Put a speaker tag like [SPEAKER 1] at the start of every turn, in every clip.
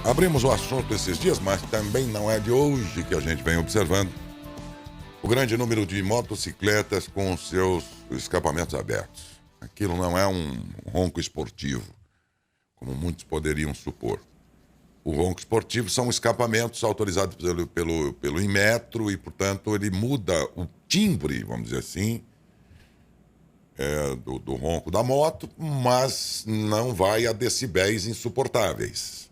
[SPEAKER 1] Abrimos o assunto esses dias, mas também não é de hoje que a gente vem observando o grande número de motocicletas com seus escapamentos abertos. Aquilo não é um ronco esportivo, como muitos poderiam supor. O ronco esportivo são escapamentos autorizados pelo Inmetro e, portanto, ele muda o timbre, vamos dizer assim, do ronco da moto, mas não vai a decibéis insuportáveis.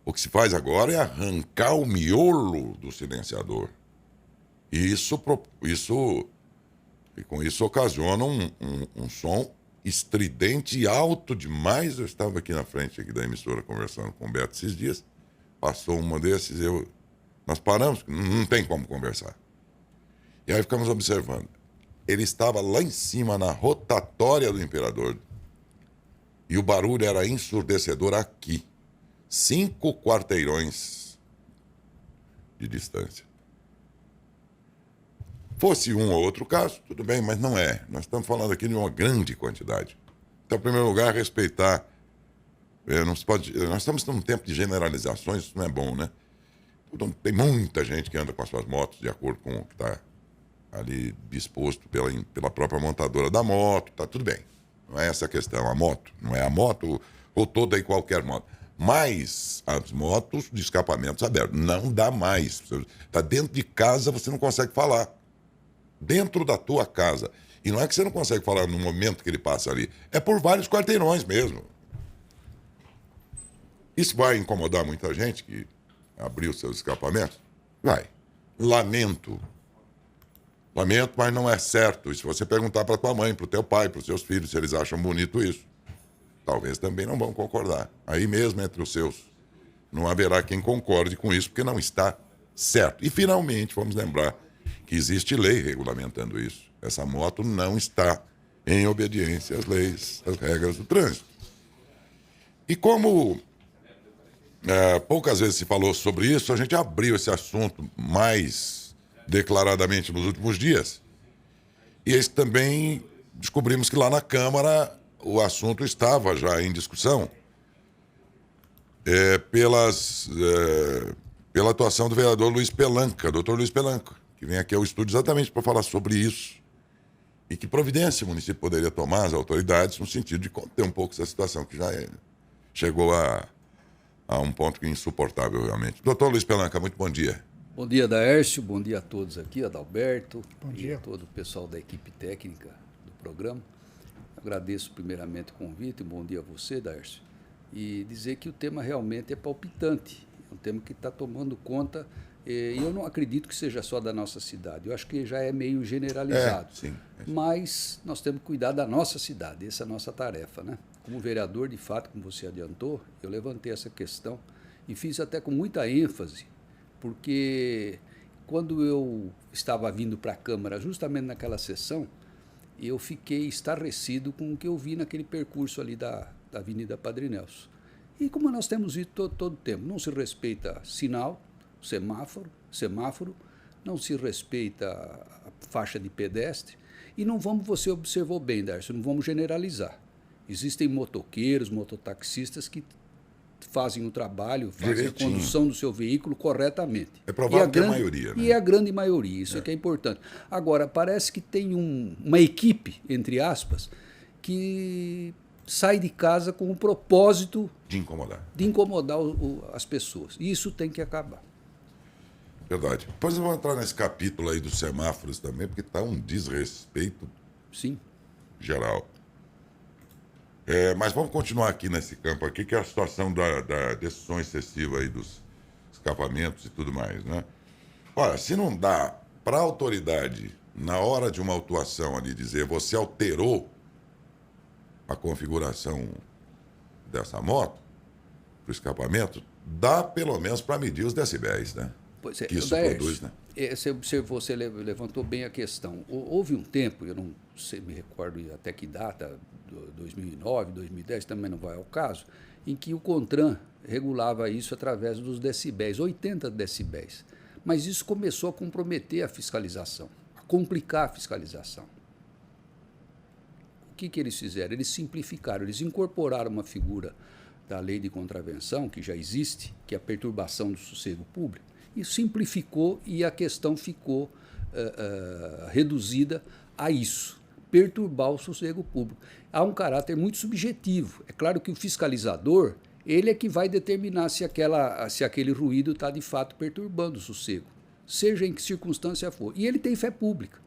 [SPEAKER 1] O que se faz agora é arrancar o miolo do silenciador. E com isso ocasiona um som estridente e alto demais. Eu estava aqui na frente aqui da emissora conversando com o Beto esses dias. Passou uma desses, nós paramos, não tem como conversar. E aí ficamos observando. Ele estava lá em cima na rotatória do Imperador e o barulho era ensurdecedor aqui. 5 quarteirões de distância. Fosse um ou outro caso, tudo bem, mas não é. Nós estamos falando aqui de uma grande quantidade. Então, em primeiro lugar, respeitar. Nós estamos num tempo de generalizações, isso não é bom, né? Tem muita gente que anda com as suas motos de acordo com o que está ali disposto pela própria montadora da moto, tá tudo bem. Não é essa a questão. A moto, não é a moto ou toda e qualquer moto. Mas as motos de escapamentos abertos, não dá mais. Está dentro de casa, você não consegue falar. Dentro da tua casa. E não é que você não consegue falar no momento que ele passa ali. É por vários quarteirões mesmo. Isso vai incomodar muita gente que abriu seus escapamentos? Vai. Lamento, mas não é certo. E se você perguntar para tua mãe, para o teu pai, para os seus filhos, se eles acham bonito isso, talvez também não vão concordar. Aí mesmo entre os seus, não haverá quem concorde com isso, porque não está certo. E finalmente, vamos lembrar que existe lei regulamentando isso. Essa moto não está em obediência às leis, às regras do trânsito. E como poucas vezes se falou sobre isso, a gente abriu esse assunto mais declaradamente nos últimos dias. E esse também descobrimos que lá na Câmara o assunto estava já em discussão pela atuação do vereador Luiz Pelanca, doutor Luiz Pelanca, que vem aqui ao estúdio exatamente para falar sobre isso. E que providência o município poderia tomar, as autoridades, no sentido de conter um pouco essa situação, que já chegou a um ponto insuportável, realmente. Doutor Luiz Pelanca, muito bom dia.
[SPEAKER 2] Bom dia, Daércio. Bom dia a todos aqui, Adalberto.
[SPEAKER 3] Bom dia.
[SPEAKER 2] E a todo o pessoal da equipe técnica do programa. Agradeço primeiramente o convite. Bom dia a você, Daércio. E dizer que o tema realmente é palpitante. É um tema que está tomando conta. E eu não acredito que seja só da nossa cidade. Eu acho que já é meio generalizado.
[SPEAKER 1] Sim.
[SPEAKER 2] Mas nós temos que cuidar da nossa cidade. Essa é a nossa tarefa, né? Como vereador, de fato, como você adiantou, eu levantei essa questão e fiz até com muita ênfase, porque quando eu estava vindo para a Câmara, justamente naquela sessão, eu fiquei estarrecido com o que eu vi naquele percurso ali da Avenida Padre Nelson. E como nós temos visto todo o tempo, não se respeita sinal, semáforo, não se respeita a faixa de pedestre, e não vamos, você observou bem, Darcio, não vamos generalizar. Existem motoqueiros, mototaxistas que fazem o trabalho, fazem
[SPEAKER 1] direitinho.
[SPEAKER 2] A condução do seu veículo corretamente.
[SPEAKER 1] É provável que é a maioria, né?
[SPEAKER 2] E é a grande maioria, isso é que é importante. Agora, parece que tem uma equipe, entre aspas, que sai de casa com o propósito
[SPEAKER 1] de incomodar
[SPEAKER 2] as pessoas. E isso tem que acabar.
[SPEAKER 1] Verdade. Depois eu vou entrar nesse capítulo aí dos semáforos também, porque está um desrespeito
[SPEAKER 2] Sim.
[SPEAKER 1] geral. Mas vamos continuar aqui nesse campo aqui, que é a situação da decisão excessiva aí dos escapamentos e tudo mais, né? Olha, se não dá para a autoridade, na hora de uma autuação ali, dizer você alterou a configuração dessa moto, para o escapamento, dá pelo menos para medir os decibéis, né?
[SPEAKER 2] Pois é,
[SPEAKER 1] que isso
[SPEAKER 2] Daércio,
[SPEAKER 1] produz, né?
[SPEAKER 2] Você observou, você levantou bem a questão. Houve um tempo, eu não sei, me recordo até que data, 2009, 2010, também não vai ao caso, em que o CONTRAN regulava isso através dos decibéis, 80 decibéis. Mas isso começou a comprometer a fiscalização, a complicar a fiscalização. O que eles fizeram? Eles simplificaram, eles incorporaram uma figura da lei de contravenção, que já existe, que é a perturbação do sossego público, e simplificou e a questão ficou reduzida a isso, perturbar o sossego público. Há um caráter muito subjetivo. É claro que o fiscalizador, ele é que vai determinar se aquele ruído está de fato perturbando o sossego, seja em que circunstância for. E ele tem fé pública.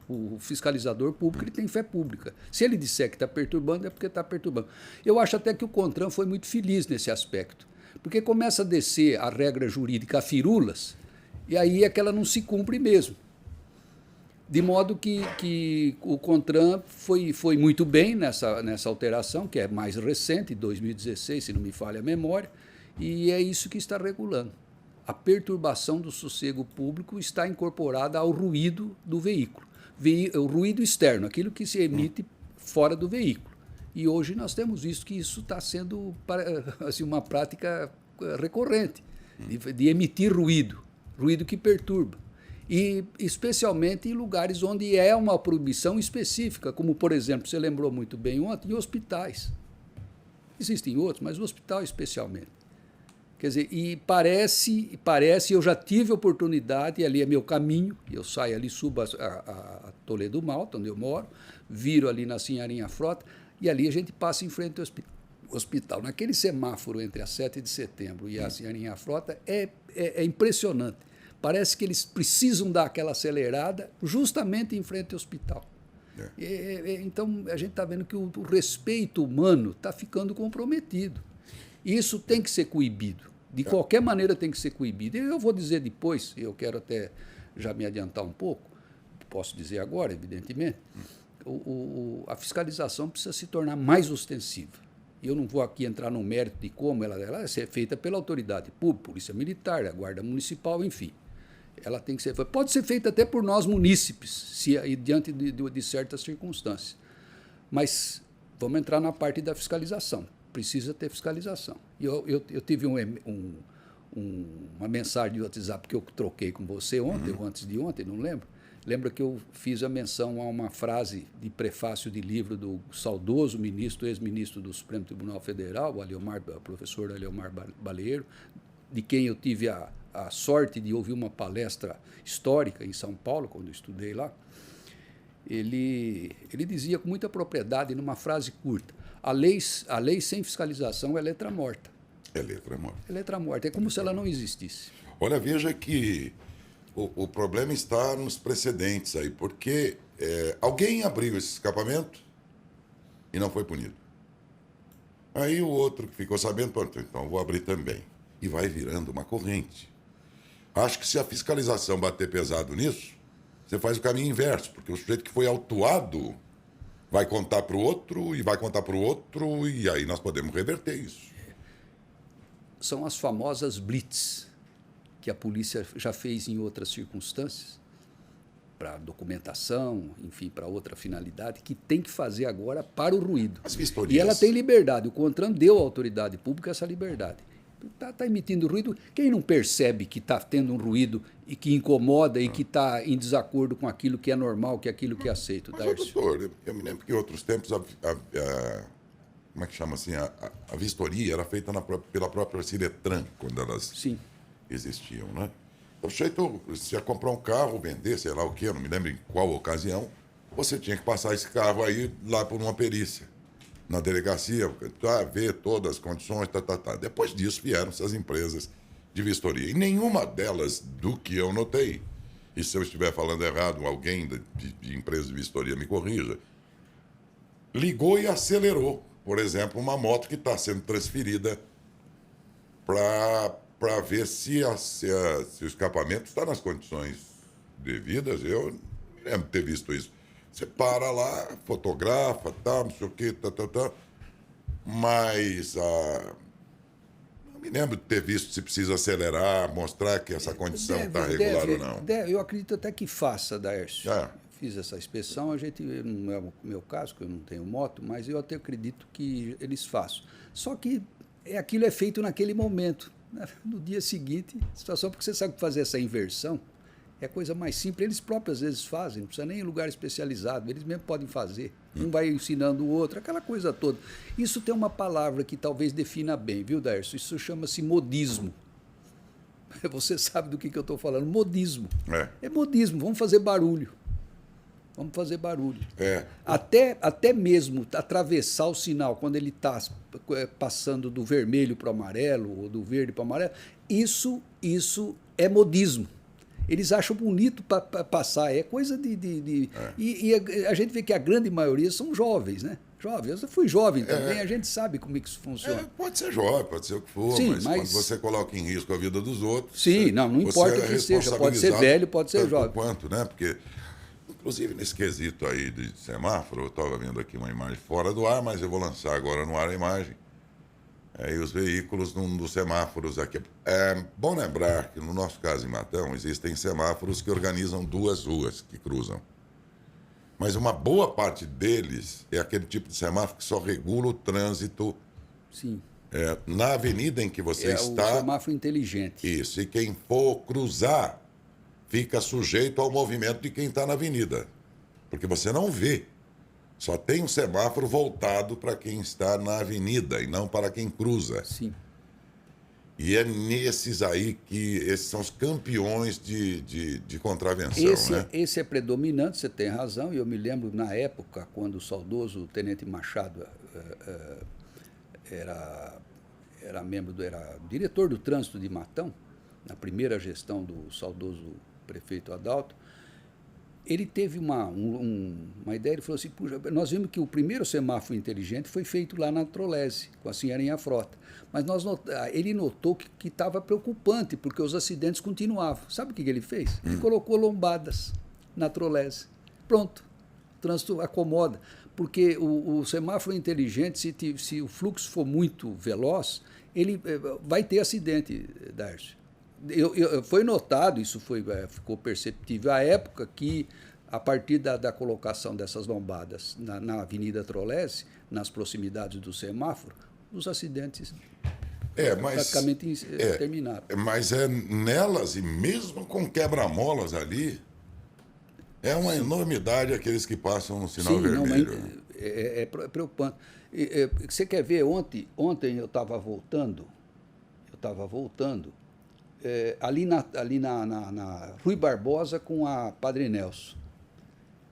[SPEAKER 2] O fiscalizador público ele tem fé pública. Se ele disser que está perturbando, é porque está perturbando. Eu acho até que o CONTRAN foi muito feliz nesse aspecto, porque começa a descer a regra jurídica a firulas, e aí é que ela não se cumpre mesmo. De modo que o CONTRAN foi muito bem nessa alteração, que é mais recente, 2016, se não me falha a memória, e é isso que está regulando. A perturbação do sossego público está incorporada ao ruído do veículo. O ruído externo, aquilo que se emite fora do veículo. E hoje nós temos visto que isso está sendo assim, uma prática recorrente, de emitir ruído que perturba. E especialmente em lugares onde é uma proibição específica, como, por exemplo, você lembrou muito bem ontem, em hospitais. Existem outros, mas o hospital especialmente. Quer dizer, e parece, eu já tive oportunidade, e ali é meu caminho, eu saio ali, subo a Toledo Malta, onde eu moro, viro ali na Sinharinha Frota, e ali a gente passa em frente ao hospital. Naquele semáforo entre a 7 de setembro e a Sinharinha Frota é impressionante. Parece que eles precisam dar aquela acelerada justamente em frente ao hospital. Então, a gente está vendo que o respeito humano está ficando comprometido. Isso tem que ser coibido. De qualquer maneira tem que ser coibido. E eu vou dizer depois, eu quero até já me adiantar um pouco, posso dizer agora, evidentemente, a fiscalização precisa se tornar mais ostensiva. E eu não vou aqui entrar no mérito de como ela é ser feita pela autoridade pública, Polícia Militar, a Guarda Municipal, enfim. Ela tem que ser, pode ser feita até por nós munícipes, diante de certas circunstâncias. Mas vamos entrar na parte da fiscalização. Precisa ter fiscalização. E eu tive uma mensagem de WhatsApp que eu troquei com você ontem, ou antes de ontem, não lembro. Lembra que eu fiz a menção a uma frase de prefácio de livro do saudoso ministro, ex-ministro do Supremo Tribunal Federal, o professor Aleomar Baleiro, de quem eu tive a sorte de ouvir uma palestra histórica em São Paulo, quando eu estudei lá. Ele dizia com muita propriedade, numa frase curta, a lei sem fiscalização é letra morta.
[SPEAKER 1] É letra morta.
[SPEAKER 2] É letra morta, é como se ela não existisse.
[SPEAKER 1] Olha, veja que o problema está nos precedentes aí, porque alguém abriu esse escapamento e não foi punido. Aí o outro que ficou sabendo, então vou abrir também. E vai virando uma corrente. Acho que se a fiscalização bater pesado nisso, você faz o caminho inverso, porque o sujeito que foi autuado vai contar para o outro, e vai contar para o outro, e aí nós podemos reverter isso.
[SPEAKER 2] São as famosas blitz, que a polícia já fez em outras circunstâncias, para documentação, enfim, para outra finalidade, que tem que fazer agora para o ruído.
[SPEAKER 1] As vistorias.
[SPEAKER 2] E ela tem liberdade, o CONTRAN deu à autoridade pública essa liberdade. Está emitindo ruído. Quem não percebe que está tendo um ruído e que incomoda e que está em desacordo com aquilo que é normal, que é aquilo que é aceito?
[SPEAKER 1] Mas, doutor, eu me lembro que em outros tempos como é que chama assim? A vistoria era feita pela própria Ciretran, quando elas existiam, né? O sujeito, se ia comprar um carro, vender, sei lá o quê, eu não me lembro em qual ocasião, você tinha que passar esse carro aí lá por uma perícia. Na delegacia, ver todas as condições, Depois disso vieram essas empresas de vistoria. E nenhuma delas, do que eu notei, e se eu estiver falando errado, alguém de empresa de vistoria me corrija, ligou e acelerou, por exemplo, uma moto que está sendo transferida para ver se o escapamento está nas condições devidas. Eu não lembro de ter visto isso. Você para lá, fotografa, não sei o quê, mas não me lembro de ter visto se precisa acelerar, mostrar que essa condição está regular ou não.
[SPEAKER 2] Eu acredito até que faça, Daércio. Fiz essa inspeção, não é o meu caso, que eu não tenho moto, mas eu até acredito que eles façam. Só que aquilo é feito naquele momento. No dia seguinte, situação, porque você sabe que fazer essa inversão É coisa mais simples. Eles próprios às vezes fazem, não precisa nem em lugar especializado, eles mesmos podem fazer. Um vai ensinando o outro, aquela coisa toda. Isso tem uma palavra que talvez defina bem, viu, Daércio? Isso chama-se modismo. Você sabe do que eu estou falando. Modismo. É modismo. Vamos fazer barulho. Vamos fazer barulho. Até mesmo atravessar o sinal quando ele está passando do vermelho para o amarelo ou do verde para o amarelo, isso é modismo. Eles acham bonito para passar, é coisa de. E a gente vê que a grande maioria são jovens, né? Jovens. Eu fui jovem também, a gente sabe como é que isso funciona.
[SPEAKER 1] Pode ser jovem, pode ser o que for,
[SPEAKER 2] sim,
[SPEAKER 1] mas quando você coloca em risco a vida dos outros.
[SPEAKER 2] Sim, não importa o que seja, pode ser velho, pode ser jovem.
[SPEAKER 1] Quanto, né? Porque, inclusive, nesse quesito aí de semáforo, eu estava vendo aqui uma imagem fora do ar, mas eu vou lançar agora no ar a imagem. E os veículos num dos semáforos aqui. É bom lembrar que, no nosso caso em Matão, existem semáforos que organizam 2 ruas que cruzam. Mas uma boa parte deles é aquele tipo de semáforo que só regula o trânsito.
[SPEAKER 2] Sim.
[SPEAKER 1] Na avenida em que você está.
[SPEAKER 2] É o semáforo inteligente.
[SPEAKER 1] Isso. E quem for cruzar fica sujeito ao movimento de quem está na avenida. Porque você não vê. Só tem um semáforo voltado para quem está na avenida e não para quem cruza.
[SPEAKER 2] Sim.
[SPEAKER 1] E é nesses aí que esses são os campeões de contravenção, né?
[SPEAKER 2] Esse é predominante, você tem razão. E eu me lembro, na época, quando o saudoso Tenente Machado era diretor do trânsito de Matão, na primeira gestão do saudoso prefeito Adalto, ele teve uma ideia, ele falou assim, nós vimos que o primeiro semáforo inteligente foi feito lá na Trolese, com a senhorinha Frota, mas ele notou que estava preocupante, porque os acidentes continuavam. Sabe o que ele fez? Ele colocou lombadas na Trolese. Pronto, o trânsito acomoda, porque o semáforo inteligente, se o fluxo for muito veloz, ele vai ter acidente, Darcy. Foi notado, isso ficou perceptível à época que, a partir da colocação dessas lombadas na Avenida Trolese, nas proximidades do semáforo, os acidentes praticamente terminaram.
[SPEAKER 1] Mas nelas, e mesmo com quebra-molas ali, é uma enormidade aqueles que passam no sinal vermelho.
[SPEAKER 2] Não, é preocupante. Você quer ver, ontem eu estava voltando, ali na Rui Barbosa com a Padre Nelson.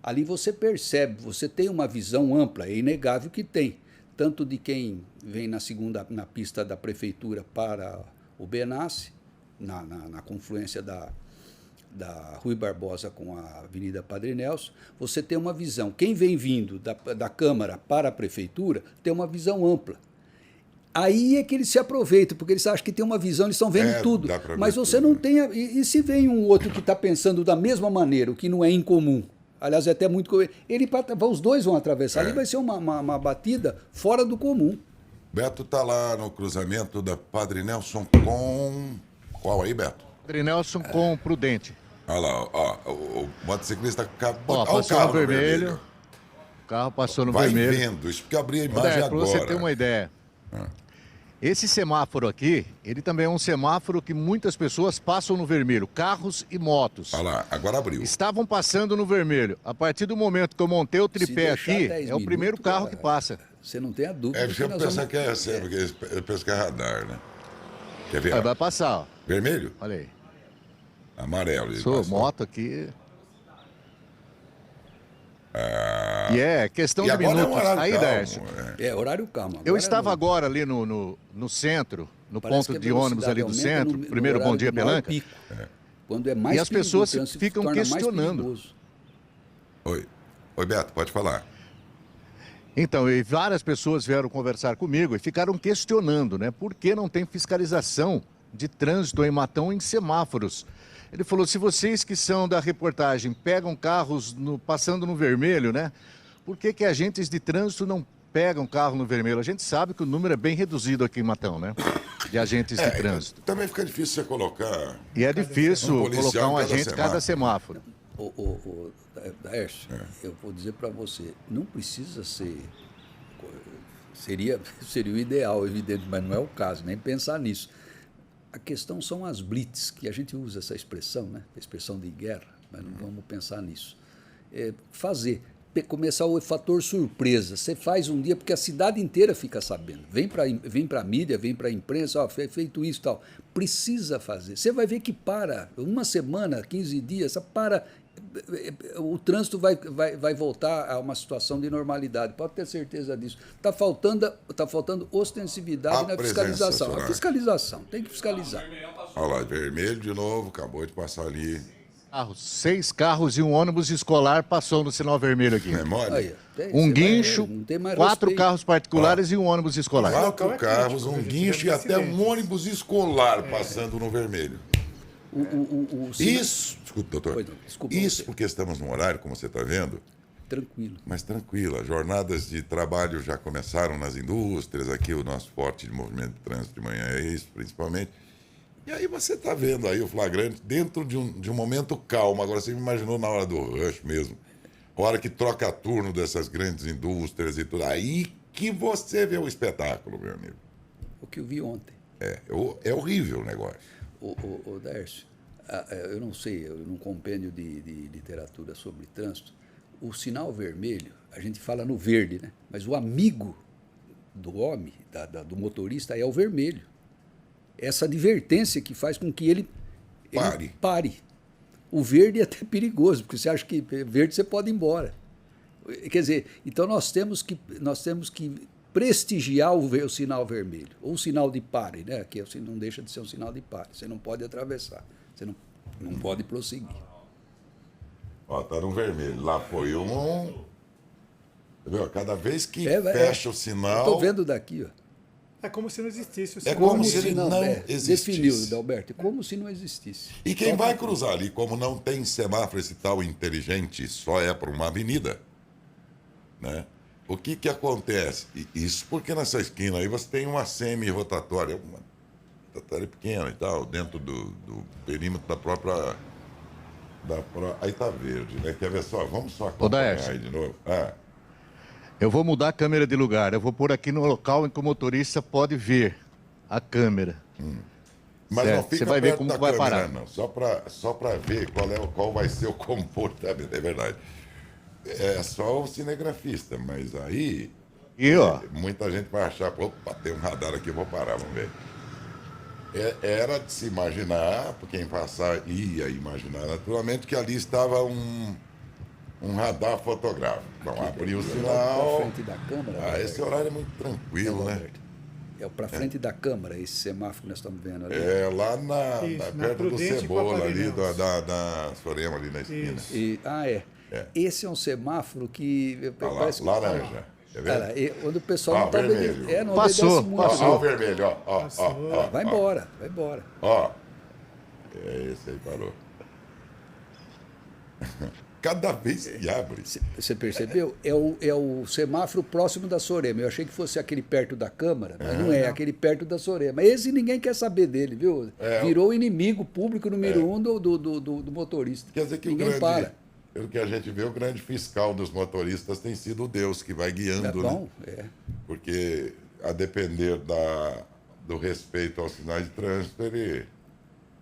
[SPEAKER 2] Ali você percebe, você tem uma visão ampla, é inegável que tem, tanto de quem vem na pista da prefeitura para o Benassi, na confluência da Rui Barbosa com a Avenida Padre Nelson, você tem uma visão. Quem vem vindo da Câmara para a prefeitura tem uma visão ampla. Aí é que eles se aproveitam, porque eles acham que tem uma visão, eles estão vendo tudo. Mas você não tem. E se vem um outro que está pensando da mesma maneira, o que não é incomum? Aliás, é até muito comum. Os dois vão atravessar. Ali vai ser uma batida fora do comum.
[SPEAKER 1] Beto está lá no cruzamento da Padre Nelson com. Qual aí, Beto?
[SPEAKER 3] Padre Nelson com Prudente.
[SPEAKER 1] Olha lá, o motociclista acabou.
[SPEAKER 3] Passou no vermelho. O carro passou no vermelho.
[SPEAKER 1] Vai vendo, isso porque eu abri a imagem agora.
[SPEAKER 3] Para você ter uma ideia. Esse semáforo aqui, ele também é um semáforo que muitas pessoas passam no vermelho, carros e motos.
[SPEAKER 1] Olha lá, agora abriu.
[SPEAKER 3] Estavam passando no vermelho. A partir do momento que eu montei o tripé aqui, é o primeiro carro que passa.
[SPEAKER 2] Você não tem a dúvida.
[SPEAKER 1] Você pensa que é sério, porque eles pensam que é radar, né? Quer ver?
[SPEAKER 3] Vai passar, ó.
[SPEAKER 1] Vermelho?
[SPEAKER 3] Olha aí.
[SPEAKER 1] Amarelo.
[SPEAKER 3] Moto aqui. E é questão de minutos. Aí, Dércio.
[SPEAKER 2] Horário calmo.
[SPEAKER 3] Eu estava agora ali no centro, no ponto de ônibus ali do centro, primeiro Bom Dia Pelanca.
[SPEAKER 2] Quando é mais
[SPEAKER 3] e as pessoas ficam questionando.
[SPEAKER 1] Oi, Beto, pode falar.
[SPEAKER 3] Então, e várias pessoas vieram conversar comigo e ficaram questionando, né? Por que não tem fiscalização de trânsito em Matão em semáforos? Ele falou, se vocês que são da reportagem pegam carros passando no vermelho, né? Por que agentes de trânsito não pegam carro no vermelho? A gente sabe que o número é bem reduzido aqui em Matão, né? De agentes de trânsito.
[SPEAKER 1] Também fica difícil você colocar...
[SPEAKER 3] E é difícil colocar um agente em cada semáforo.
[SPEAKER 2] Daércio, eu vou dizer para você, não precisa ser... Seria o ideal, evidente, mas não é o caso, nem pensar nisso. A questão são as blitz, que a gente usa essa expressão, né? A expressão de guerra, mas não vamos pensar nisso. Começar o fator surpresa. Você faz um dia, porque a cidade inteira fica sabendo. Vem para a mídia, vem para a imprensa, ó, feito isso e tal. Precisa fazer. Você vai ver que para uma semana, 15 dias, para. O trânsito vai voltar a uma situação de normalidade. Pode ter certeza disso. Está faltando ostensividade na fiscalização. A fiscalização, tem que fiscalizar.
[SPEAKER 1] Olha lá, vermelho de novo, acabou de passar ali.
[SPEAKER 3] 6 carros e um ônibus escolar passou no sinal vermelho aqui.
[SPEAKER 1] Memória?
[SPEAKER 2] Aí,
[SPEAKER 3] Um guincho, 4 carros particulares e um ônibus escolar.
[SPEAKER 1] 4 carros, um guincho e até um ônibus escolar passando no vermelho. Isso, desculpa, doutor.
[SPEAKER 2] Desculpa,
[SPEAKER 1] isso porque estamos num horário, como você está vendo.
[SPEAKER 2] Tranquilo.
[SPEAKER 1] Mas tranquilo, as jornadas de trabalho já começaram nas indústrias, aqui o nosso forte de movimento de trânsito de manhã é isso, principalmente. E aí você está vendo aí o flagrante dentro de um momento calmo. Agora, você me imaginou na hora do rush mesmo, a hora que troca turno dessas grandes indústrias e tudo, aí que você vê o espetáculo, meu amigo.
[SPEAKER 2] O que eu vi ontem.
[SPEAKER 1] É horrível o negócio.
[SPEAKER 2] O Dércio, eu não sei, num compêndio de literatura sobre trânsito, o sinal vermelho, a gente fala no verde, né? Mas o amigo do homem, do motorista, é o vermelho. Essa advertência que faz com que ele pare. O verde é até perigoso, porque você acha que verde você pode ir embora. Quer dizer, então nós temos que prestigiar o sinal vermelho, ou o sinal de pare, né? Que não deixa de ser um sinal de pare. Você não pode atravessar, você não pode prosseguir.
[SPEAKER 1] Ó, tá no vermelho. Lá foi um. Entendeu? Cada vez que fecha o sinal.
[SPEAKER 2] Estou vendo daqui, ó.
[SPEAKER 4] É como se não existisse o
[SPEAKER 1] sinal. É como se ele não existisse.
[SPEAKER 2] Definiu, Dalberto, como se não existisse.
[SPEAKER 1] E quem vai cruzar ali, como não tem semáforo esse tal inteligente, só é para uma avenida, né? O que acontece? Isso porque nessa esquina aí você tem uma semi-rotatória, uma rotatória pequena e tal, dentro do perímetro da própria... Aí tá verde, né? Quer ver só? Vamos só acompanhar aí de novo.
[SPEAKER 3] Eu vou mudar a câmera de lugar. Eu vou pôr aqui no local em que o motorista pode ver a câmera.
[SPEAKER 1] Mas certo. Não fica
[SPEAKER 3] você vai ver como vai parar.
[SPEAKER 1] Não. Só para ver qual vai ser o comportamento. É verdade. É só o cinegrafista, mas aí... muita gente vai achar, opa, tem um radar aqui, eu vou parar, vamos ver. Era de se imaginar, por quem passar ia imaginar naturalmente, que ali estava um radar fotográfico. Então, abriu o sinal...
[SPEAKER 2] Para frente da câmera.
[SPEAKER 1] Esse horário é muito tranquilo, né?
[SPEAKER 2] É para frente da câmara, esse semáforo que nós estamos vendo ali.
[SPEAKER 1] Lá perto do Cebola, ali, da Sorema, ali na esquina.
[SPEAKER 2] Esse é um semáforo que...
[SPEAKER 1] parece laranja.
[SPEAKER 2] Cara, onde o pessoal não está obedecendo. Não
[SPEAKER 3] passou.
[SPEAKER 1] Olha o vermelho, ó.
[SPEAKER 2] Vai embora.
[SPEAKER 1] Ó. Esse aí parou. Cada vez que abre.
[SPEAKER 2] Você percebeu? É o semáforo próximo da Sorema. Eu achei que fosse aquele perto da Câmara, mas não é aquele perto da Sorema. Esse ninguém quer saber dele, viu? Virou o inimigo público número 1 do motorista.
[SPEAKER 1] Quer dizer que ninguém para. Pelo que a gente vê, o grande fiscal dos motoristas tem sido o Deus que vai guiando, né? Porque, a depender do respeito aos sinais de trânsito,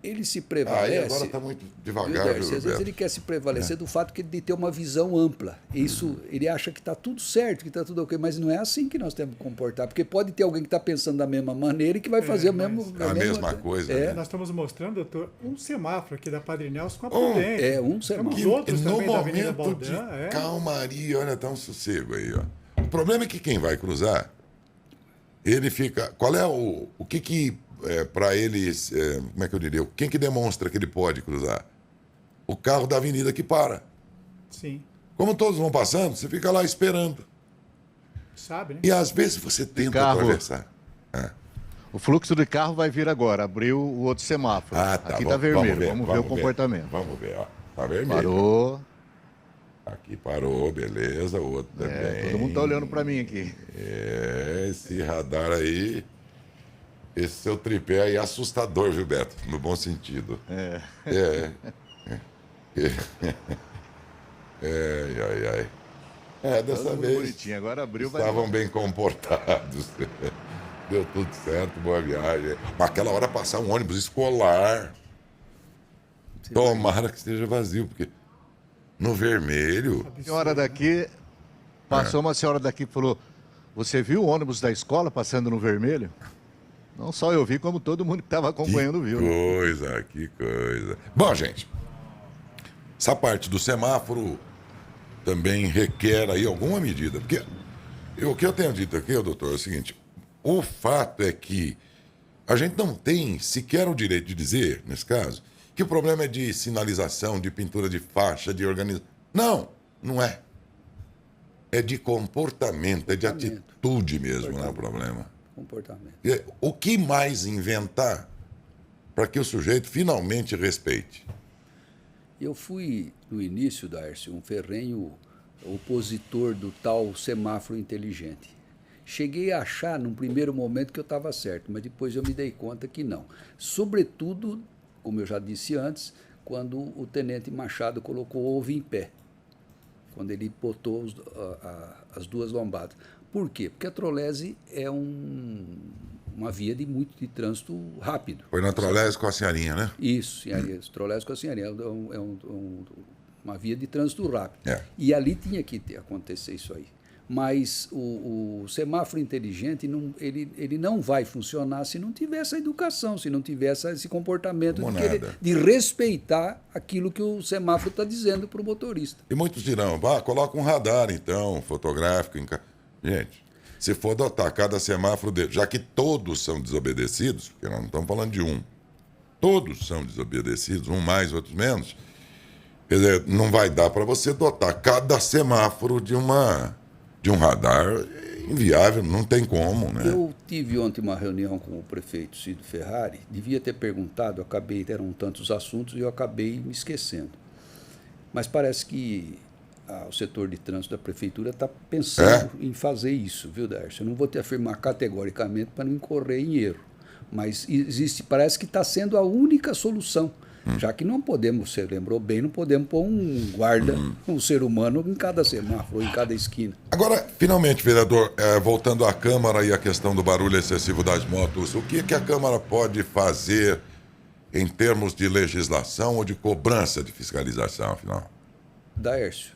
[SPEAKER 2] ele se prevalece...
[SPEAKER 1] agora está muito devagar,
[SPEAKER 2] às vezes ele quer se prevalecer do fato de ter uma visão ampla. Isso, ele acha que está tudo certo, que está tudo ok, mas não é assim que nós temos que comportar, porque pode ter alguém que está pensando da mesma maneira e que vai fazer a
[SPEAKER 1] mesma coisa. Né?
[SPEAKER 4] Nós estamos mostrando, doutor, um semáforo aqui da Padre Nelson com a Prudente.
[SPEAKER 2] Um semáforo.
[SPEAKER 4] Os outros
[SPEAKER 1] no
[SPEAKER 4] também da Avenida
[SPEAKER 1] momento
[SPEAKER 4] Baldan.
[SPEAKER 1] De calmaria, olha, tá um sossego aí, ó. O problema é que quem vai cruzar, ele fica... Qual é o que para eles, como é que eu diria? Quem que demonstra que ele pode cruzar? O carro da avenida que para.
[SPEAKER 4] Sim.
[SPEAKER 1] Como todos vão passando, você fica lá esperando.
[SPEAKER 4] Sabe, né?
[SPEAKER 1] E às vezes você tenta atravessar.
[SPEAKER 3] O fluxo de carro vai vir agora, abriu o outro semáforo.
[SPEAKER 1] Tá.
[SPEAKER 3] Aqui está vermelho, vamos ver o comportamento.
[SPEAKER 1] Vamos ver, ó. Tá vermelho.
[SPEAKER 3] Parou.
[SPEAKER 1] Aqui parou, beleza, o outro também.
[SPEAKER 3] Todo mundo está olhando para mim aqui.
[SPEAKER 1] Esse radar aí... Esse seu tripé aí é assustador, viu, Beto? No bom sentido. Dessa vez
[SPEAKER 3] bonitinho. Agora abriu,
[SPEAKER 1] estavam bem comportados. Deu tudo certo, boa viagem. Mas aquela hora passar um ônibus escolar. Tomara que esteja vazio, porque no vermelho.
[SPEAKER 3] A senhora daqui, passou uma senhora daqui e falou, você viu o ônibus da escola passando no vermelho? Não só eu vi, como todo mundo que estava acompanhando viu.
[SPEAKER 1] Que coisa. Bom, gente, essa parte do semáforo também requer aí alguma medida. Porque o que eu tenho dito aqui, doutor, é o seguinte, o fato é que a gente não tem sequer o direito de dizer, nesse caso, que o problema é de sinalização, de pintura de faixa, de organização. Não, não é. É de comportamento, é de atitude mesmo, não é o problema.
[SPEAKER 2] Comportamento.
[SPEAKER 1] O que mais inventar para que o sujeito finalmente respeite?
[SPEAKER 2] Eu fui, no início, Darcy, um ferrenho opositor do tal semáforo inteligente. Cheguei a achar, num primeiro momento, que eu estava certo, mas depois eu me dei conta que não. Sobretudo, como eu já disse antes, quando o tenente Machado colocou o ovo em pé, quando ele botou as duas lombadas. Por quê? Porque a trolese é uma via de trânsito rápido.
[SPEAKER 1] Foi na trolese com a senhorinha, né?
[SPEAKER 2] Isso, trolese com a senhorinha. Uma via de trânsito rápido.
[SPEAKER 1] É.
[SPEAKER 2] E ali tinha que acontecer isso aí. Mas o semáforo inteligente ele não vai funcionar se não tiver essa educação, se não tiver esse comportamento de respeitar aquilo que o semáforo está dizendo para o motorista.
[SPEAKER 1] E muitos dirão, coloca um radar então, fotográfico. Gente, se for adotar cada semáforo dele, já que todos são desobedecidos, porque nós não estamos falando de um, todos são desobedecidos, um mais, outros menos, quer dizer, não vai dar para você dotar cada semáforo de um radar inviável, não tem como, né?
[SPEAKER 2] Eu tive ontem uma reunião com o prefeito Cido Ferrari, devia ter perguntado, eram tantos assuntos e eu acabei me esquecendo. Mas parece que o setor de trânsito da prefeitura está pensando em fazer isso, viu, Darcy? Eu não vou te afirmar categoricamente para não incorrer em erro, mas parece que está sendo a única solução. Já que não podemos, você lembrou bem, não podemos pôr um guarda, um ser humano em cada semáforo, em cada esquina.
[SPEAKER 1] Agora, finalmente, vereador, voltando à Câmara e à questão do barulho excessivo das motos, o que a Câmara pode fazer em termos de legislação ou de cobrança de fiscalização, afinal?
[SPEAKER 2] Daércio,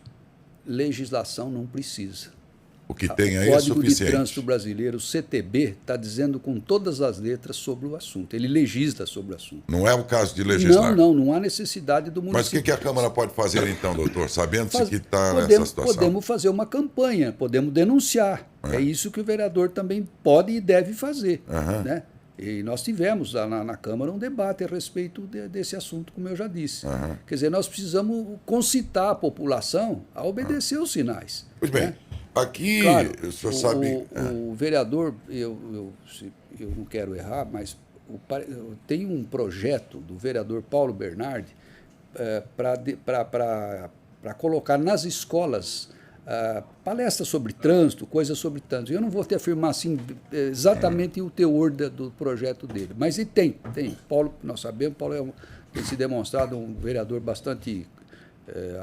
[SPEAKER 2] legislação não precisa.
[SPEAKER 1] O que tem aí
[SPEAKER 2] é suficiente. O Código de Trânsito Brasileiro, o CTB, está dizendo com todas as letras sobre o assunto. Ele legisla sobre o assunto.
[SPEAKER 1] Não é o caso de legislar?
[SPEAKER 2] Não há necessidade do município.
[SPEAKER 1] Mas o que a Câmara pode fazer então, doutor, sabendo-se que está nessa situação?
[SPEAKER 2] Podemos fazer uma campanha, podemos denunciar. É isso que o vereador também pode e deve fazer. Né? E nós tivemos na Câmara um debate a respeito desse assunto, como eu já disse. Quer dizer, nós precisamos concitar a população a obedecer os sinais.
[SPEAKER 1] Pois bem.
[SPEAKER 2] Né?
[SPEAKER 1] Aqui,
[SPEAKER 2] claro,
[SPEAKER 1] o senhor sabe...
[SPEAKER 2] O vereador, eu não quero errar, mas tem um projeto do vereador Paulo Bernardi para colocar nas escolas palestras sobre trânsito, coisas sobre trânsito. Eu não vou te afirmar assim, exatamente o teor do projeto dele, mas ele tem. Paulo, nós sabemos, Paulo tem se demonstrado um vereador bastante...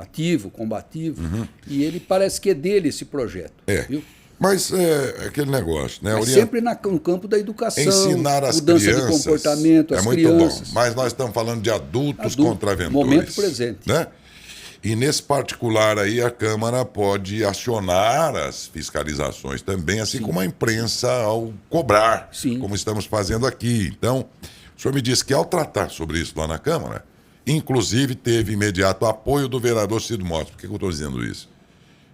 [SPEAKER 2] ativo, combativo, e ele parece que é dele esse projeto. Viu?
[SPEAKER 1] Mas é aquele negócio, né?
[SPEAKER 2] Sempre no campo da educação,
[SPEAKER 1] ensinar as
[SPEAKER 2] mudança
[SPEAKER 1] crianças,
[SPEAKER 2] de comportamento, as
[SPEAKER 1] muito
[SPEAKER 2] crianças.
[SPEAKER 1] bom. Mas nós estamos falando de adultos contraventores.
[SPEAKER 2] Momento presente.
[SPEAKER 1] Né? E nesse particular aí a Câmara pode acionar as fiscalizações também, assim como a imprensa ao cobrar, como estamos fazendo aqui. Então, o senhor me disse que ao tratar sobre isso lá na Câmara, inclusive, teve imediato apoio do vereador Cido Mota. Por que eu estou dizendo isso?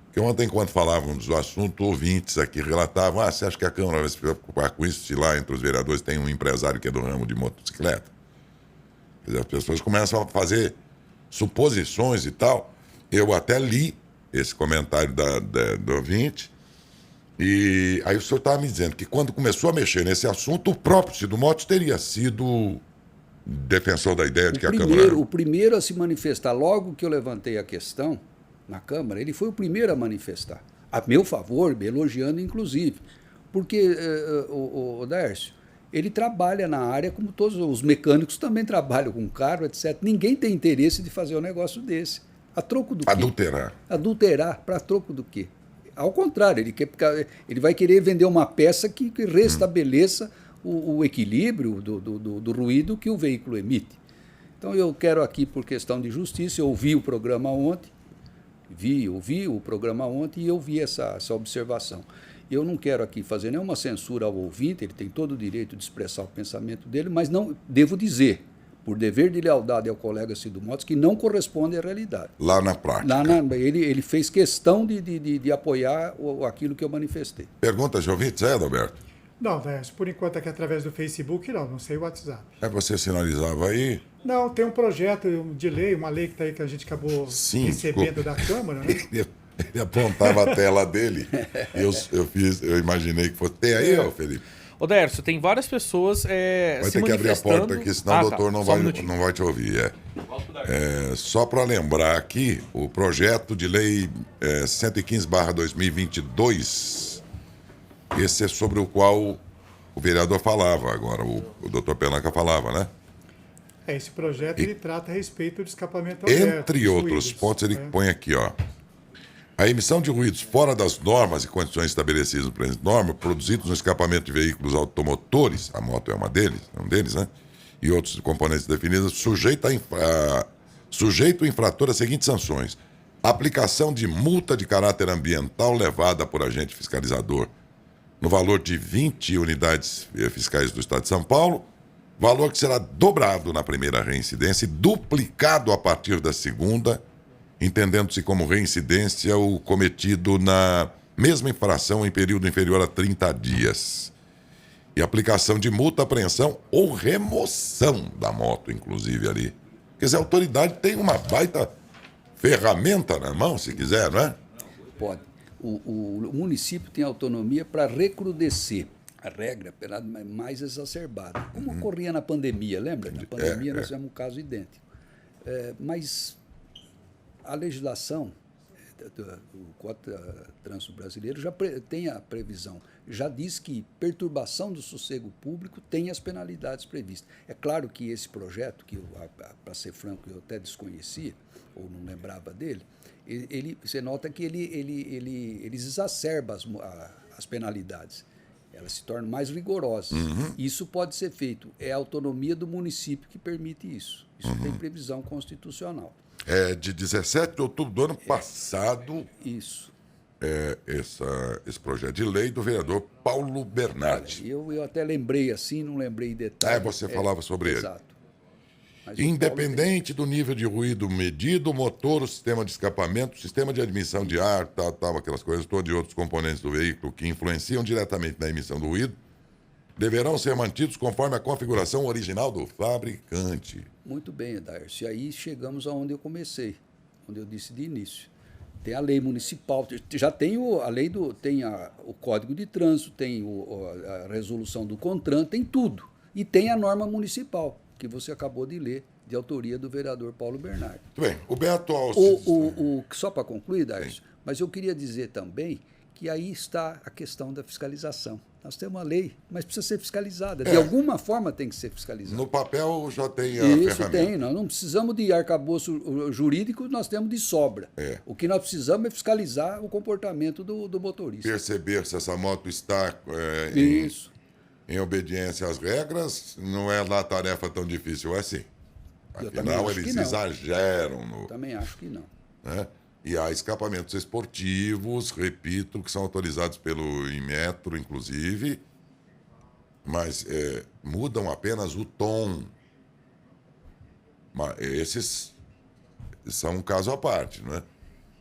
[SPEAKER 1] Porque ontem, enquanto falávamos do assunto, ouvintes aqui relatavam, você acha que a Câmara vai se preocupar com isso se lá entre os vereadores tem um empresário que é do ramo de motocicleta? Quer dizer, as pessoas começam a fazer suposições e tal. Eu até li esse comentário do ouvinte, e aí o senhor estava me dizendo que quando começou a mexer nesse assunto, o próprio Cido Mota teria sido... defensor da ideia de que a Câmara...
[SPEAKER 2] O primeiro a se manifestar, logo que eu levantei a questão na Câmara, ele foi o primeiro a manifestar, a meu favor, me elogiando inclusive, porque, o Dércio, ele trabalha na área como todos os mecânicos também trabalham com carro, etc. Ninguém tem interesse de fazer um negócio desse. A troco do quê?
[SPEAKER 1] Adulterar.
[SPEAKER 2] Adulterar, para troco do quê? Ao contrário, ele vai querer vender uma peça que restabeleça o equilíbrio do ruído que o veículo emite. Então eu quero aqui, por questão de justiça, eu ouvi o programa ontem, ouvi o programa ontem e eu vi essa observação. Eu não quero aqui fazer nenhuma censura ao ouvinte, ele tem todo o direito de expressar o pensamento dele, mas não devo dizer, por dever de lealdade ao colega Cido Motos, que não corresponde à realidade.
[SPEAKER 1] Lá na prática.
[SPEAKER 2] Ele fez questão de apoiar aquilo que eu manifestei.
[SPEAKER 1] Pergunta de ouvinte, Adalberto?
[SPEAKER 4] Não, Décio, por enquanto aqui através do Facebook, não sei o WhatsApp.
[SPEAKER 1] Você sinalizava aí?
[SPEAKER 4] Não, tem um projeto de lei, uma lei que está aí que a gente acabou recebendo da Câmara, né?
[SPEAKER 1] Ele apontava a tela dele e eu imaginei que fosse. Tem aí, Felipe?
[SPEAKER 5] Ô, Dércio, tem várias pessoas
[SPEAKER 1] vai ter que abrir a porta aqui, senão o doutor não vai te ouvir. Só para lembrar aqui, o projeto de lei 115/2022, esse é sobre o qual o vereador falava agora, o doutor Pelanca falava, né?
[SPEAKER 4] Esse projeto ele trata a respeito do escapamento aberto.
[SPEAKER 1] Entre outros pontos, ele põe aqui, ó. A emissão de ruídos fora das normas e condições estabelecidas no presente norma, produzidos no escapamento de veículos automotores, a moto é um deles, né? E outros componentes definidos, sujeito o infrator às seguintes sanções: aplicação de multa de caráter ambiental levada por agente fiscalizador no valor de 20 unidades fiscais do Estado de São Paulo, valor que será dobrado na primeira reincidência e duplicado a partir da segunda, entendendo-se como reincidência o cometido na mesma infração em período inferior a 30 dias. E aplicação de multa, apreensão ou remoção da moto, inclusive, ali. Quer dizer, a autoridade tem uma baita ferramenta na mão, se quiser, não é?
[SPEAKER 2] Pode. O município tem autonomia para recrudescer a regra pela mais exacerbada, como ocorria na pandemia, lembra? Na pandemia nós tivemos um caso idêntico. Mas a legislação do Código de Trânsito Brasileiro já tem a previsão, já diz que perturbação do sossego público tem as penalidades previstas. É claro que esse projeto, que para ser franco eu até desconhecia, ou não lembrava dele, você nota que ele exacerba as penalidades. Elas se tornam mais rigorosas. Isso pode ser feito. É a autonomia do município que permite isso. Isso tem previsão constitucional.
[SPEAKER 1] De 17 de outubro do ano passado.
[SPEAKER 2] Isso.
[SPEAKER 1] Esse projeto de lei do vereador Paulo Bernardi.
[SPEAKER 2] Eu até lembrei assim, não lembrei em detalhe.
[SPEAKER 1] Você falava sobre ele.
[SPEAKER 2] Exato. Mas
[SPEAKER 1] independente do nível de ruído medido, o motor, o sistema de escapamento, o sistema de admissão de ar, aquelas coisas todas e outros componentes do veículo que influenciam diretamente na emissão do ruído, deverão ser mantidos conforme a configuração original do fabricante.
[SPEAKER 2] Muito bem, Edaércio. E aí chegamos aonde eu comecei, onde eu disse de início. Tem a lei municipal, já tem a lei tem o Código de Trânsito, tem a resolução do CONTRAN, tem tudo. E tem a norma municipal, que você acabou de ler, de autoria do vereador Paulo Bernardi.
[SPEAKER 1] Muito bem. O Beto Alcides...
[SPEAKER 2] Só para concluir, Darcio, mas eu queria dizer também que aí está a questão da fiscalização. Nós temos uma lei, mas precisa ser fiscalizada. De alguma forma tem que ser fiscalizada.
[SPEAKER 1] No papel já tem a
[SPEAKER 2] Isso
[SPEAKER 1] ferramenta.
[SPEAKER 2] tem. Nós não precisamos de arcabouço jurídico, nós temos de sobra. O que nós precisamos é fiscalizar o comportamento do motorista.
[SPEAKER 1] Perceber se essa moto está em obediência às regras, não é lá tarefa tão difícil assim. Afinal, eles exageram no...
[SPEAKER 2] Também acho que não.
[SPEAKER 1] Né? E há escapamentos esportivos, repito, que são autorizados pelo Inmetro, inclusive, mas mudam apenas o tom. Mas esses são um caso à parte, né?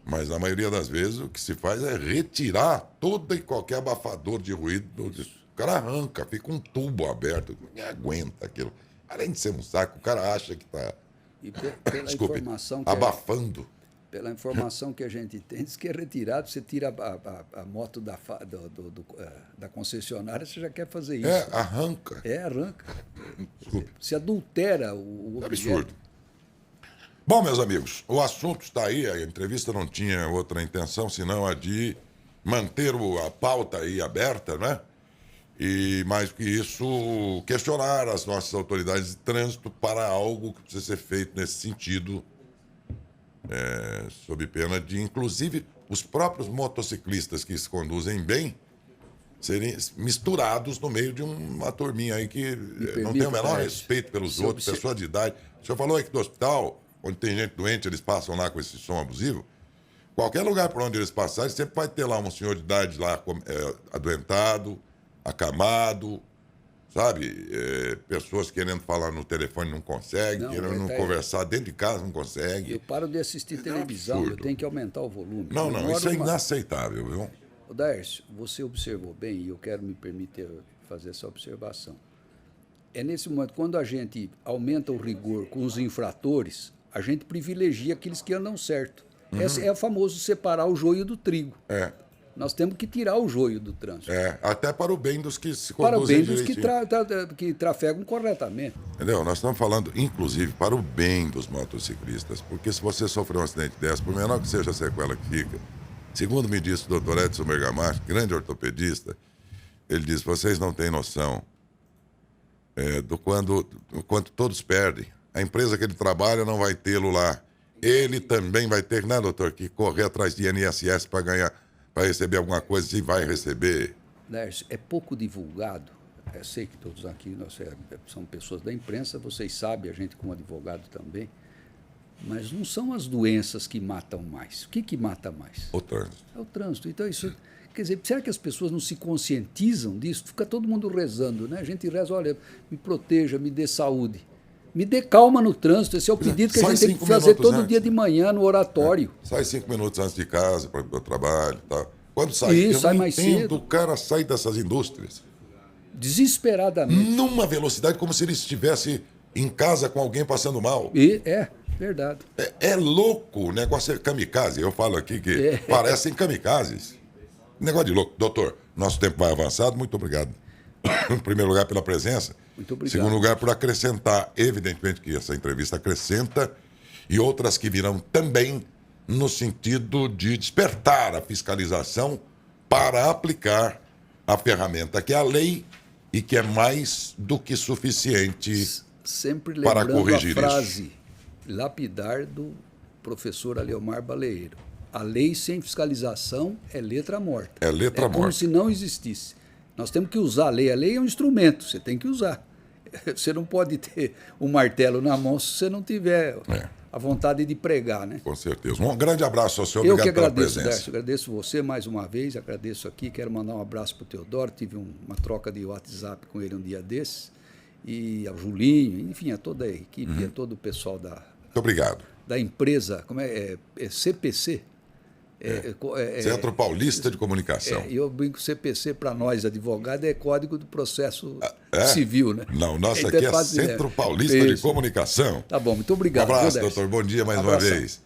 [SPEAKER 1] Mas na maioria das vezes o que se faz é retirar todo e qualquer abafador de ruído. O cara arranca, fica um tubo aberto, ninguém aguenta aquilo. Além de ser um saco, o cara acha que está abafando.
[SPEAKER 2] Pela informação que a gente tem, diz que é retirado, você tira a moto da concessionária, você já quer fazer isso.
[SPEAKER 1] Arranca.
[SPEAKER 2] Arranca.
[SPEAKER 1] Desculpe.
[SPEAKER 2] Se adultera o objeto.
[SPEAKER 1] Absurdo. Bom, meus amigos, o assunto está aí, a entrevista não tinha outra intenção, senão a de manter a pauta aí aberta, né? E, mais do que isso, questionar as nossas autoridades de trânsito para algo que precisa ser feito nesse sentido, sob pena de, inclusive, os próprios motociclistas que se conduzem bem serem misturados no meio de uma turminha aí que não tem o menor respeito pelos outros, pessoa de idade. O senhor falou aí que do hospital, onde tem gente doente, eles passam lá com esse som abusivo. Qualquer lugar por onde eles passarem, sempre vai ter lá um senhor de idade lá adoentado, acamado, sabe? Pessoas querendo falar no telefone não conseguem, querendo conversar dentro de casa não conseguem.
[SPEAKER 2] Eu paro de assistir televisão,
[SPEAKER 1] absurdo.
[SPEAKER 2] eu tenho que aumentar o volume.
[SPEAKER 1] Não, isso é inaceitável, viu?
[SPEAKER 2] Ô, Daércio, você observou bem, e eu quero me permitir fazer essa observação. É nesse momento, quando a gente aumenta o rigor com os infratores, a gente privilegia aqueles que andam certo. Esse é o famoso separar o joio do trigo. Nós temos que tirar o joio do trânsito.
[SPEAKER 1] Até para o bem dos que se
[SPEAKER 2] para
[SPEAKER 1] conduzem
[SPEAKER 2] o bem dos que trafegam corretamente.
[SPEAKER 1] Entendeu? Nós estamos falando, inclusive, para o bem dos motociclistas, porque se você sofrer um acidente desse, por menor que seja a sequela que fica, segundo me disse o Dr. Edson Bergamaschi, grande ortopedista, ele diz, vocês não têm noção do quanto todos perdem. A empresa que ele trabalha não vai tê-lo lá. Ele também vai ter, né, doutor, que correr atrás de INSS para ganhar, para receber alguma coisa, se vai receber.
[SPEAKER 2] Lércio, é pouco divulgado. Eu sei que todos aqui são pessoas da imprensa, vocês sabem, a gente como advogado também, mas não são as doenças que matam mais. O que mata mais?
[SPEAKER 1] O trânsito.
[SPEAKER 2] É o trânsito. Então, isso, quer dizer, será que as pessoas não se conscientizam disso? Fica todo mundo rezando, né? A gente reza, olha, me proteja, me dê saúde. Me dê calma no trânsito, esse é o pedido que a gente tem que fazer todo dia de manhã no oratório.
[SPEAKER 1] Sai 5 minutos antes de casa para o trabalho e tal. Quando sai,
[SPEAKER 2] sai mais cedo.
[SPEAKER 1] O cara sai dessas indústrias
[SPEAKER 2] desesperadamente.
[SPEAKER 1] Numa velocidade como se ele estivesse em casa com alguém passando mal.
[SPEAKER 2] Verdade.
[SPEAKER 1] É louco, o negócio é kamikaze. Eu falo aqui que parecem kamikazes. Negócio de louco. Doutor, nosso tempo vai avançado, muito obrigado. Em primeiro lugar, pela presença.
[SPEAKER 2] Muito obrigado.
[SPEAKER 1] Segundo lugar, por acrescentar. Evidentemente que essa entrevista acrescenta e outras que virão também no sentido de despertar a fiscalização para aplicar a ferramenta que é a lei e que é mais do que suficiente
[SPEAKER 2] sempre
[SPEAKER 1] para
[SPEAKER 2] lembrando
[SPEAKER 1] corrigir
[SPEAKER 2] a frase
[SPEAKER 1] isso.
[SPEAKER 2] Lapidar do professor Aleomar Baleiro. A lei sem fiscalização é letra morta.
[SPEAKER 1] É letra morta.
[SPEAKER 2] Como se não existisse. Nós temos que usar a lei. A lei é um instrumento, você tem que usar. Você não pode ter um martelo na mão se você não tiver a vontade de pregar, né?
[SPEAKER 1] Com certeza. Um grande abraço ao senhor,
[SPEAKER 2] obrigado
[SPEAKER 1] obrigado pela
[SPEAKER 2] agradeço,
[SPEAKER 1] presença.
[SPEAKER 2] Dércio, agradeço você mais uma vez, agradeço aqui, quero mandar um abraço para o Teodoro, tive uma troca de WhatsApp com ele um dia desses, e ao Julinho, enfim, a toda a equipe, a todo o pessoal
[SPEAKER 1] Muito obrigado.
[SPEAKER 2] da empresa, como é CPC?
[SPEAKER 1] Centro Paulista de Comunicação.
[SPEAKER 2] Eu brinco CPC para nós, advogado, é Código do Processo Civil, né?
[SPEAKER 1] Não, nossa
[SPEAKER 2] Então
[SPEAKER 1] aqui é Centro Paulista de Comunicação.
[SPEAKER 2] Tá bom, muito obrigado.
[SPEAKER 1] Um abraço, doutor. Bom dia mais uma vez.